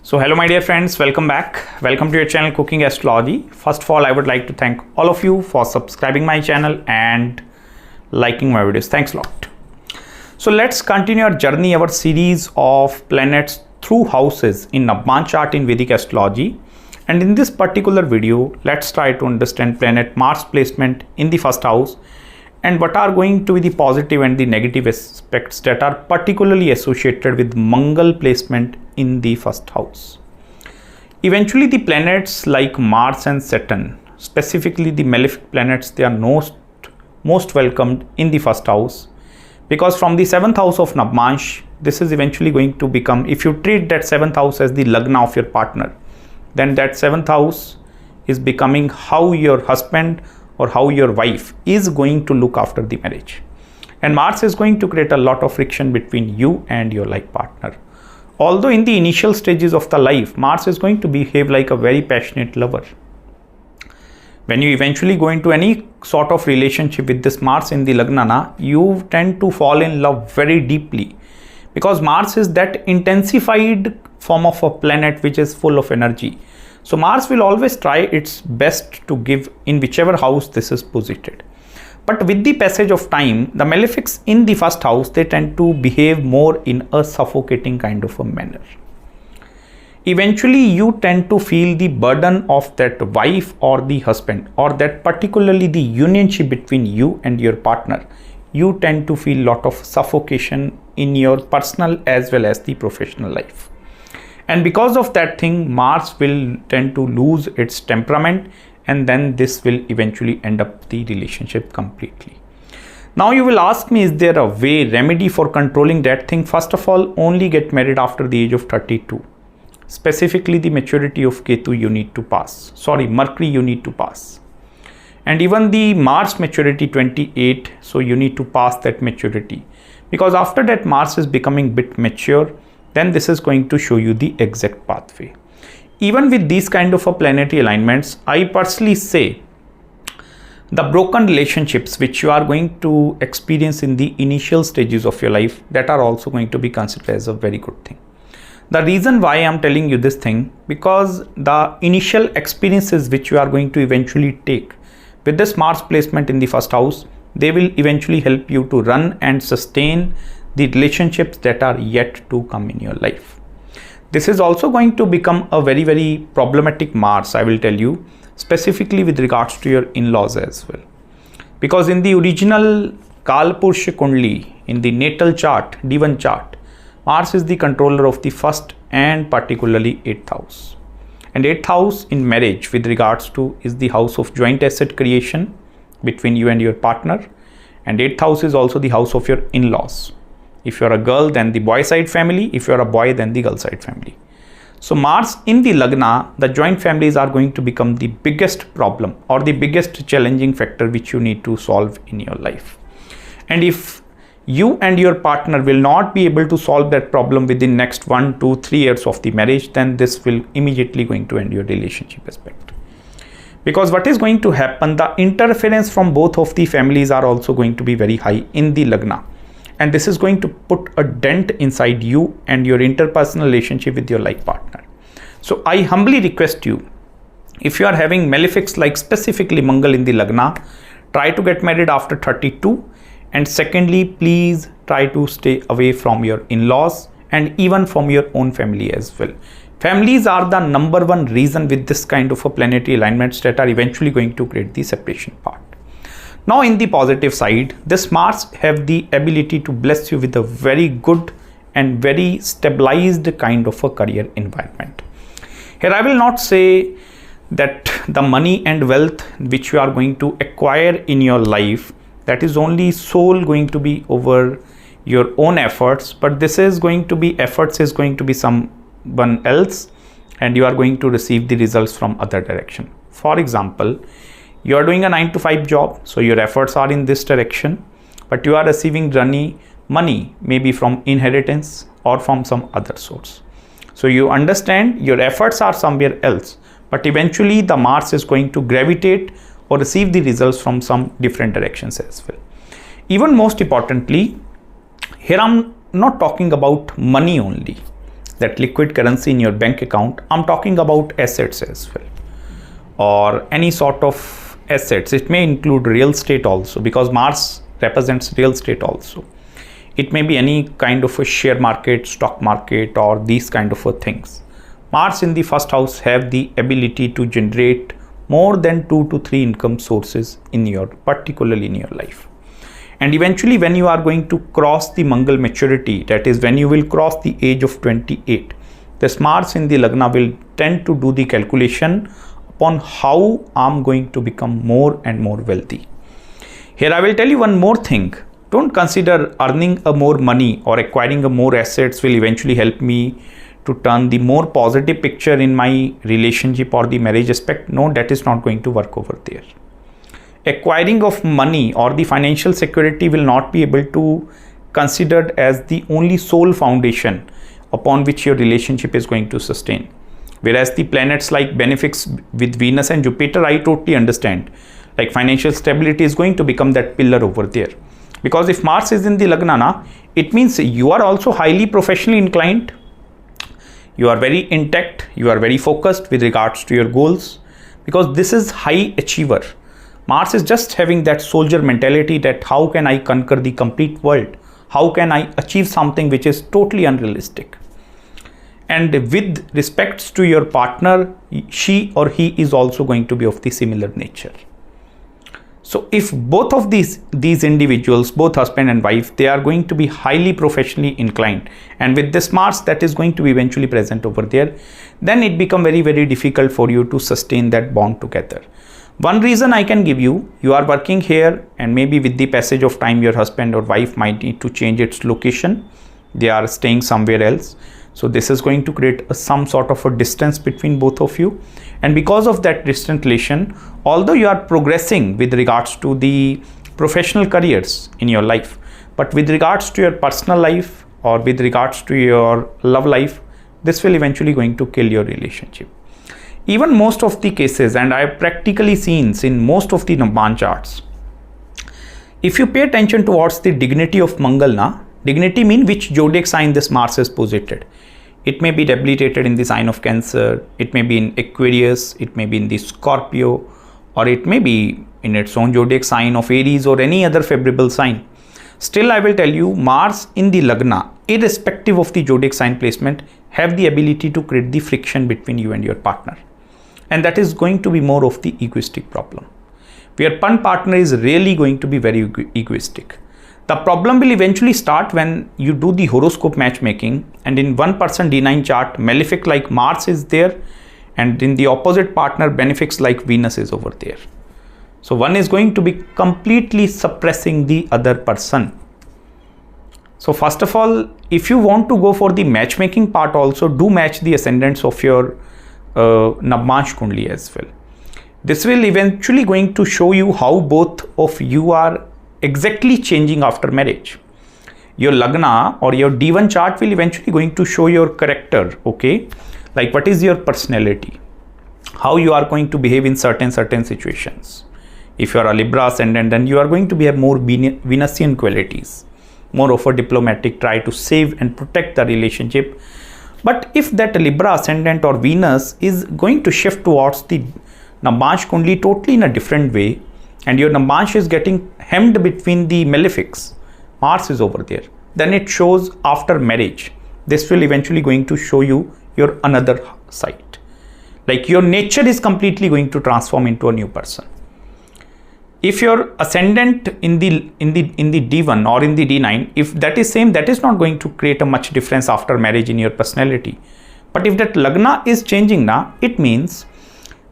So hello my dear friends, welcome back. Welcome to your channel Cooking Astrology. First of all, I would like to thank all of you for subscribing my channel and liking my videos. Thanks a lot. So let's continue our journey, our series of planets through houses in Navamsa Chart in Vedic Astrology. And in this particular video, let's try to understand planet Mars placement in the first house and what are going to be the positive and the negative aspects that are particularly associated with Mangal placement in the first house. Eventually, the planets like Mars and Saturn, specifically the malefic planets, they are most welcomed in the first house, because from the 7th house of Navamsha, this is eventually going to become, if you treat that 7th house as the Lagna of your partner, then that 7th house is becoming how your husband or how your wife is going to look after the marriage. And Mars is going to create a lot of friction between you and your life partner. Although in the initial stages of the life, Mars is going to behave like a very passionate lover. When you eventually go into any sort of relationship with this Mars in the Lagna, you tend to fall in love very deeply, because Mars is that intensified form of a planet which is full of energy. So Mars will always try its best to give in whichever house this is posited. But with the passage of time, the malefics in the first house, they tend to behave more in a suffocating kind of a manner. Eventually, you tend to feel the burden of that wife or the husband, or that particularly the unionship between you and your partner. You tend to feel a lot of suffocation in your personal as well as the professional life. And because of that thing, Mars will tend to lose its temperament, and then this will eventually end up the relationship completely. Now you will ask me, is there a remedy for controlling that thing? First of all, only get married after the age of 32. Specifically, the maturity of Ketu you need to pass. Mercury you need to pass. And even the Mars maturity 28, so you need to pass that maturity. Because after that, Mars is becoming a bit mature, then this is going to show you the exact pathway. Even with these kind of a planetary alignments, I personally say the broken relationships which you are going to experience in the initial stages of your life, that are also going to be considered as a very good thing. The reason why I am telling you this thing, because the initial experiences which you are going to eventually take with this Mars placement in the first house, they will eventually help you to run and sustain the relationships that are yet to come in your life. This is also going to become a very, very problematic Mars, I will tell you, specifically with regards to your in-laws as well. Because in the original Kalpursha Kundli, in the natal chart, D-9 chart, Mars is the controller of the first and particularly 8th house. And 8th house in marriage with regards to is the house of joint asset creation between you and your partner. And 8th house is also the house of your in-laws. If you're a girl, then the boy side family. If you're a boy, then the girl side family. So Mars in the Lagna, the joint families are going to become the biggest problem or the biggest challenging factor which you need to solve in your life. And if you and your partner will not be able to solve that problem within next 1, 2, 3 years of the marriage, then this will immediately going to end your relationship aspect. Because what is going to happen, the interference from both of the families are also going to be very high in the Lagna. And this is going to put a dent inside you and your interpersonal relationship with your life partner. So I humbly request you, if you are having malefics like specifically Mangal in the Lagna, try to get married after 32. And secondly, please try to stay away from your in-laws and even from your own family as well. Families are the number one reason with this kind of a planetary alignments that are eventually going to create the separation part. Now in the positive side, this Mars have the ability to bless you with a very good and very stabilized kind of a career environment. Here I will not say that the money and wealth which you are going to acquire in your life, that is only sole going to be over your own efforts, but this is going to be efforts is going to be someone else, and you are going to receive the results from other direction. For example, you are doing a 9-to-5 job, so your efforts are in this direction, but you are receiving money maybe from inheritance or from some other source. So you understand your efforts are somewhere else, but eventually the Mars is going to gravitate or receive the results from some different directions as well. Even most importantly, here I'm not talking about money only. that liquid currency in your bank account, I'm talking about assets as well, or any sort of assets. It may include real estate also, because Mars represents real estate also. It may be any kind of a share market, stock market, or these kind of things. Mars in the first house have the ability to generate more than 2 to 3 income sources particularly in your life. And eventually when you are going to cross the Mangal maturity, that is when you will cross the age of 28, this Mars in the Lagna will tend to do the calculation upon how I'm going to become more and more wealthy. Here I will tell you one more thing. Don't consider earning a more money or acquiring a more assets will eventually help me to turn the more positive picture in my relationship or the marriage aspect. No, that is not going to work over there. Acquiring of money or the financial security will not be able to considered as the only sole foundation upon which your relationship is going to sustain. Whereas the planets like benefics with Venus and Jupiter, I totally understand. Like financial stability is going to become that pillar over there. Because if Mars is in the Lagna, it means you are also highly professionally inclined. You are very intact. You are very focused with regards to your goals. Because this is high achiever. Mars is just having that soldier mentality that how can I conquer the complete world? How can I achieve something which is totally unrealistic? And with respects to your partner, she or he is also going to be of the similar nature. So if both of these individuals, both husband and wife, they are going to be highly professionally inclined, and with this Mars that is going to be eventually present over there, then it becomes very, very difficult for you to sustain that bond together. One reason I can give you, you are working here and maybe with the passage of time your husband or wife might need to change its location. They are staying somewhere else. So this is going to create some sort of a distance between both of you. And because of that distant relation, although you are progressing with regards to the professional careers in your life, but with regards to your personal life or with regards to your love life, this will eventually going to kill your relationship. Even most of the cases, and I have practically seen in most of the Navamsha charts, if you pay attention towards the dignity of Mangal, dignity means which zodiac sign this Mars is posited. It may be debilitated in the sign of Cancer, it may be in Aquarius, it may be in the Scorpio, or it may be in its own zodiac sign of Aries or any other favorable sign. Still, I will tell you, Mars in the Lagna, irrespective of the zodiac sign placement, have the ability to create the friction between you and your partner. And that is going to be more of the egoistic problem, where one partner is really going to be very egoistic. The problem will eventually start when you do the horoscope matchmaking, and in one person D-9 chart, malefic like Mars is there, and in the opposite partner, benefics like Venus is over there. So one is going to be completely suppressing the other person. So first of all, if you want to go for the matchmaking part also, do match the ascendants of your Navamsha Kundli as well. This will eventually going to show you how both of you are exactly changing after marriage. Your Lagna or your D1 chart will eventually going to show your character, okay? Like what is your personality, how you are going to behave in certain situations. If you are a Libra ascendant, then you are going to have more Venusian qualities, more of a diplomatic, try to save and protect the relationship. But if that Libra ascendant or Venus is going to shift towards the Navamsha Kundli totally in a different way, and your Navamsha is getting hemmed between the malefics, Mars is over there, then it shows after marriage. This will eventually going to show you your another side. Like your nature is completely going to transform into a new person. If your ascendant in the D1 or in the D9, if that is same, that is not going to create a much difference after marriage in your personality. But if that Lagna is changing now, it means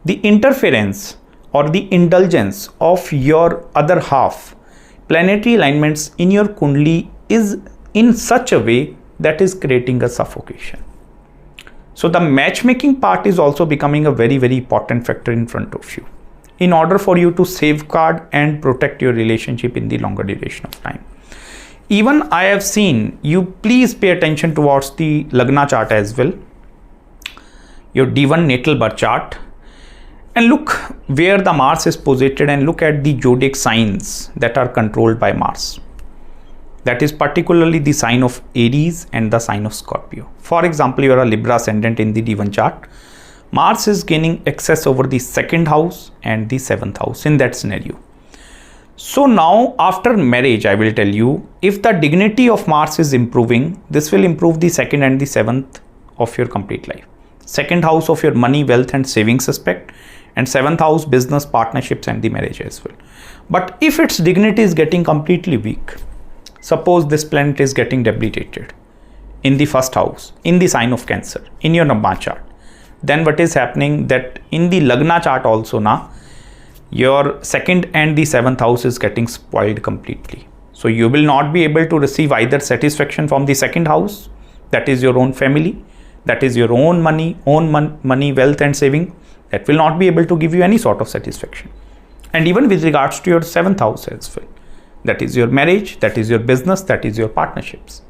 the interference or the indulgence of your other half, planetary alignments in your Kundli is in such a way that is creating a suffocation. So the matchmaking part is also becoming a very, very important factor in front of you, in order for you to safeguard and protect your relationship in the longer duration of time. Even I have seen, you please pay attention towards the Lagna chart as well, your D1 natal birth chart, and look where the Mars is posited and look at the zodiac signs that are controlled by Mars. that is particularly the sign of Aries and the sign of Scorpio. For example, you are a Libra ascendant in the D-9 chart. Mars is gaining access over the 2nd house and the 7th house in that scenario. So now after marriage, I will tell you, if the dignity of Mars is improving, this will improve the 2nd and the 7th of your complete life. 2nd house of your money, wealth and savings aspect, and 7th house business, partnerships and the marriage as well. But if its dignity is getting completely weak, suppose this planet is getting debilitated in the 1st house, in the sign of Cancer, in your Navamsha chart, then what is happening that in the Lagna chart also now, your 2nd and the 7th house is getting spoiled completely. So you will not be able to receive either satisfaction from the 2nd house, that is your own family, that is your own money, money, wealth and saving, that will not be able to give you any sort of satisfaction. And even with regards to your 7th house as well, that is your marriage, that is your business, that is your partnerships.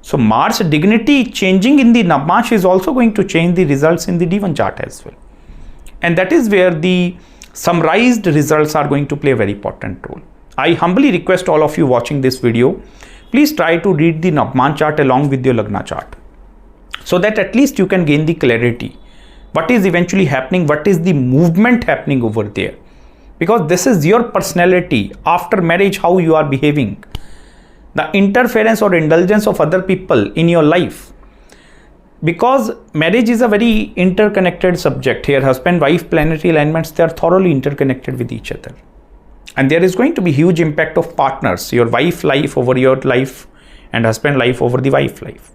So Mars dignity changing in the Navamsha is also going to change the results in the D1 chart as well. And that is where the summarized results are going to play a very important role. I humbly request all of you watching this video, please try to read the Navamsha chart along with your Lagna chart, so that at least you can gain the clarity. What is eventually happening? What is the movement happening over there? Because this is your personality. After marriage, how you are behaving. The interference or indulgence of other people in your life. Because marriage is a very interconnected subject here. Husband-wife planetary alignments, they are thoroughly interconnected with each other. And there is going to be huge impact of partners. Your wife life over your life and husband life over the wife life.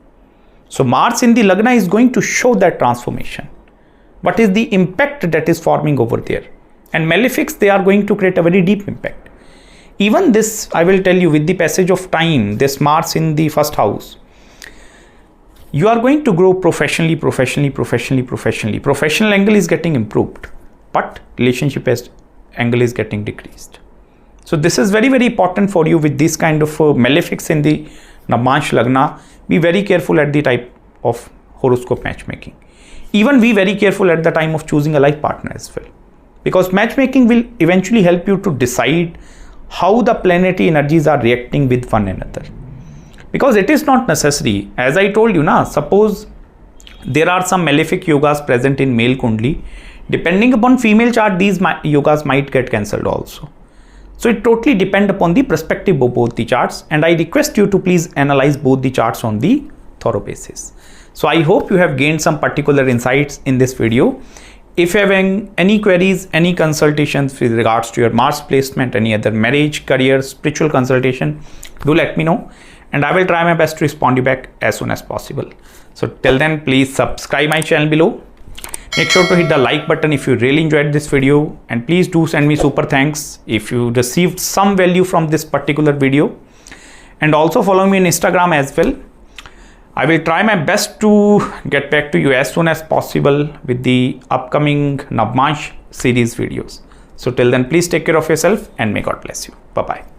So Mars in the Lagna is going to show that transformation. What is the impact that is forming over there? And malefics, they are going to create a very deep impact. Even this, I will tell you, with the passage of time, this Mars in the 1st house, you are going to grow professionally. Professional angle is getting improved, but relationship angle is getting decreased. So this is very, very important for you with this kind of malefics in the Navamsha Lagna. Be very careful at the type of horoscope matchmaking. Even be very careful at the time of choosing a life partner as well. Because matchmaking will eventually help you to decide how the planetary energies are reacting with one another. Because it is not necessary. As I told you, suppose there are some malefic yogas present in male kundli. Depending upon female chart, these yogas might get cancelled also. So it totally depends upon the perspective of both the charts. And I request you to please analyze both the charts on the thorough basis. So I hope you have gained some particular insights in this video. If you have any queries, any consultations with regards to your Mars placement, any other marriage, career, spiritual consultation, do let me know. And I will try my best to respond you back as soon as possible. So till then, please subscribe my channel below. Make sure to hit the like button if you really enjoyed this video. And please do send me super thanks if you received some value from this particular video. And also follow me on Instagram as well. I will try my best to get back to you as soon as possible with the upcoming Navamsha series videos. So till then, please take care of yourself and may God bless you. Bye-bye.